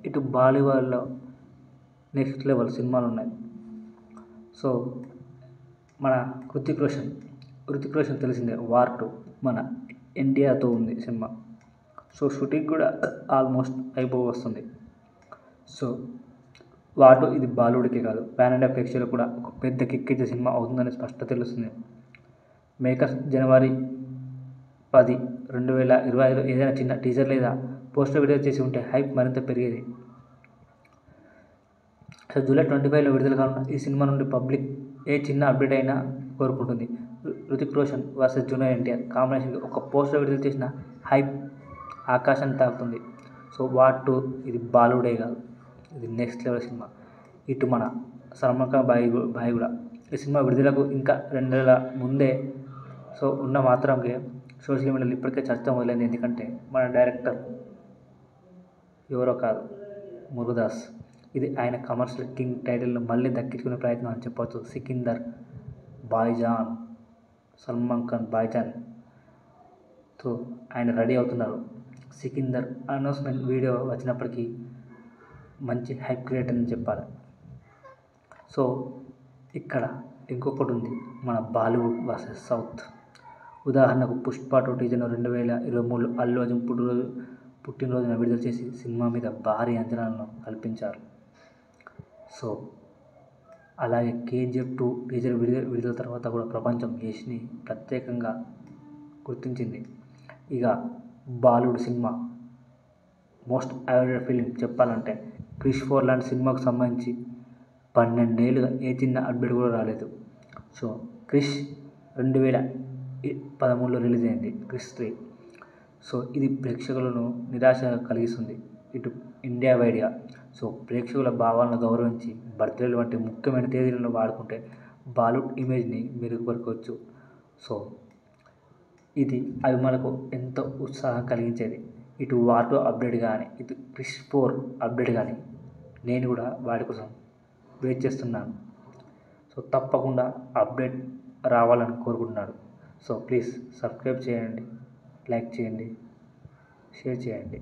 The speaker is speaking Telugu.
ఇటు బాలీవుడ్లో నెక్స్ట్ లెవెల్ సినిమాలు ఉన్నాయి. సో మన హృతిక్ రోషన్ తెలిసిందే, వార్ 2 మన ఇండియాతో ఉంది సినిమా. సో షూటింగ్ కూడా ఆల్మోస్ట్ అయిపోవస్తుంది. సో వార్ 2 ఇది బాలీవుడ్కే కాదు, పాన్ ఇండియా ప్రేక్షకులకు కూడా ఒక పెద్ద కిక్ ఇచ్చే సినిమా అవుతుందని స్పష్టత తెలుస్తుంది. మేకర్స్ జనవరి 10, 2025 ఏదైనా చిన్న టీజర్ లేదా పోస్టర్ విడుదల చేసి ఉంటే హైప్ మరింత పెరిగేది. సో జూలై 25లో విడుదల కానున్న ఈ సినిమా నుండి పబ్లిక్ ఏ చిన్న అప్డేట్ అయినా కోరుకుంటుంది. హృతిక్ రోషన్ వర్సెస్ జూనియర్ ఎన్టీఆర్ కాంబినేషన్కి ఒక పోస్టర్ విడుదల చేసిన హైప్ ఆకాశాన్ని తాకుతుంది. సో వార్ 2 ఇది బాలీవుడే కాదు, ఇది నెక్స్ట్ లెవెల్ సినిమా. ఇటు మన సల్మాన్ ఖాన్ బాయ్ కూడా ఈ సినిమా విడుదలకు ఇంకా 2 నెలల ముందే సో ఉన్న మాత్రంకే సోషల్ మీడియాలో ఇప్పటికే చర్చ మొదలైంది. ఎందుకంటే మన డైరెక్టర్ ఎవరో కాదు, మురుగదాస్. ఇది ఆయన కమర్షియల్ కింగ్ టైటిల్ను మళ్ళీ దక్కించుకునే ప్రయత్నం అని చెప్పవచ్చు. సికిందర్ భాయ్జాన్, సల్మాన్ ఖాన్ భాయ్జాన్తో ఆయన రెడీ అవుతున్నారు. సికిందర్ అనౌన్స్మెంట్ వీడియో వచ్చినప్పటికీ మంచి హైప్ క్రియేట్ అని చెప్పాలి. సో ఇక్కడ ఇంకొకటి ఉంది, మన బాలీవుడ్ వర్సెస్ సౌత్. ఉదాహరణకు పుష్ప 2 టీజర్ను 2023లో అల్లు అర్జున్ పుట్టినరోజున విడుదల చేసి సినిమా మీద భారీ అంచనాలను కల్పించారు. సో అలాగే KGF 2 టీజర్ విడుదల తర్వాత కూడా ప్రపంచం యష్ని ప్రత్యేకంగా గుర్తించింది. ఇక Bollywood cinema most awaited film చెప్పాలంటే క్రిష్ 4 లాంటి సినిమాకు సంబంధించి 12 ఏళ్ళుగా ఏ చిన్న అప్డేట్ కూడా రాలేదు. సో క్రిష్ 2013లో రిలీజ్ అయింది, క్రిష్ 3. సో ఇది ప్రేక్షకులను నిరాశ కలిగిస్తుంది ఇటు ఇండియా వైడ్గా. సో ప్రేక్షకుల భావాలను గౌరవించి బర్త్డేలు వంటి ముఖ్యమైన తేదీలను వాడుకుంటే బాలీవుడ్ ఇమేజ్ని మెరుగుపరచవచ్చు. సో ఇది అభిమానులకు ఎంతో ఉత్సాహం కలిగించేది. ఇటు వార్ 2 అప్డేట్ కానీ, ఇటు క్రిష్ 4 అప్డేట్ కానీ నేను కూడా వాటి కోసం వెయిట్ చేస్తున్నాను. సో తప్పకుండా అప్డేట్ రావాలని కోరుకుంటున్నాను. సో ప్లీజ్ సబ్స్క్రైబ్ చేయండి, లైక్ చేయండి, షేర్ చేయండి.